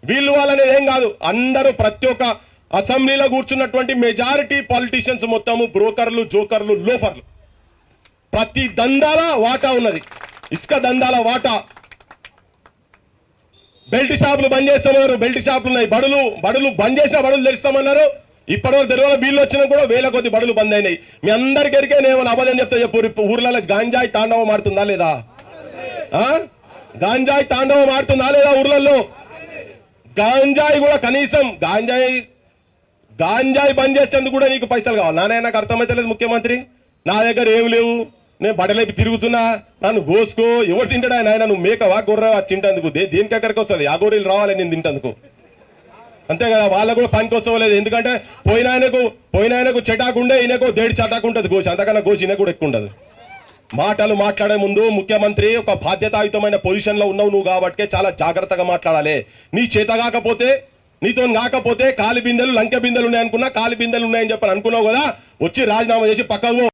వీళ్ళు వాళ్ళనేది ఏం కాదు. అందరూ ప్రతి ఒక్క అసెంబ్లీలో కూర్చున్నటువంటి మెజారిటీ పాలిటీషియన్స్ మొత్తము బ్రోకర్లు, జోకర్లు, లోఫర్లు. ప్రతి దందాల వాటా ఉన్నది. ఇసుక దందాల వాటా. బెల్ట్ షాపులు బంద్ చేస్తామన్నారు, బెల్ట్ షాపులు ఉన్నాయి. బడులు బంద్ చేసిన బడులు తెరుస్తామన్నారు. ఇప్పటివరకు తెరవల వీళ్ళు వచ్చినా కూడా వేల కొద్ది బడులు బంద్ అయినాయి. మీ అందరికి ఎరికే నేను అబద్ధం చెప్తా చెప్పు. ఊర్లలో గాంజాయి తాండవం ఆడుతుందా లేదా? గాంజాయి తాండవం ఆడుతుందా లేదా ఊర్లలో? గాంజాయి కూడా కనీసం గాంజాయి బంద్ చేసేందుకు కూడా నీకు పైసలు కావాలి. నాకు అర్థమైతే లేదు ముఖ్యమంత్రి. నా దగ్గర ఏం లేవు, నేను బట్టలేపి తిరుగుతున్నా, నన్ను గోసుకో. ఎవరు తింటాడు ఆయన? నువ్వు మేకవా గొర్రెవా తింటందుకు? దేనికి ఎక్కడికి వస్తుంది? ఆ గొర్రెలు రావాలి నేను తింటందుకు, అంతే కదా. వాళ్ళకు కూడా పనికి వస్తలేదు. ఎందుకంటే పోయిన ఆయనకు చెటాకు ఉండే, ఈయనకు దేడి చటాకు ఉంటుంది గోసి. అంతకన్నా గోసి ఈయన కూడా ఎక్కువ ఉండదు. మాటలు మాట్లాడే ముందు ముఖ్యమంత్రి ఒక బాధ్యతాయుతమైన పొజిషన్లో ఉన్నావు నువ్వు కాబట్టి చాలా జాగ్రత్తగా మాట్లాడాలి. నీ చేత కాకపోతే, నీతో కాకపోతే కాలి బిందెలు లంకె బిందెలు ఉన్నాయనుకున్నా, కాలి బిందెలు ఉన్నాయని చెప్పని అనుకున్నావు కదా, వచ్చి రాజీనామా చేసి పక్కకు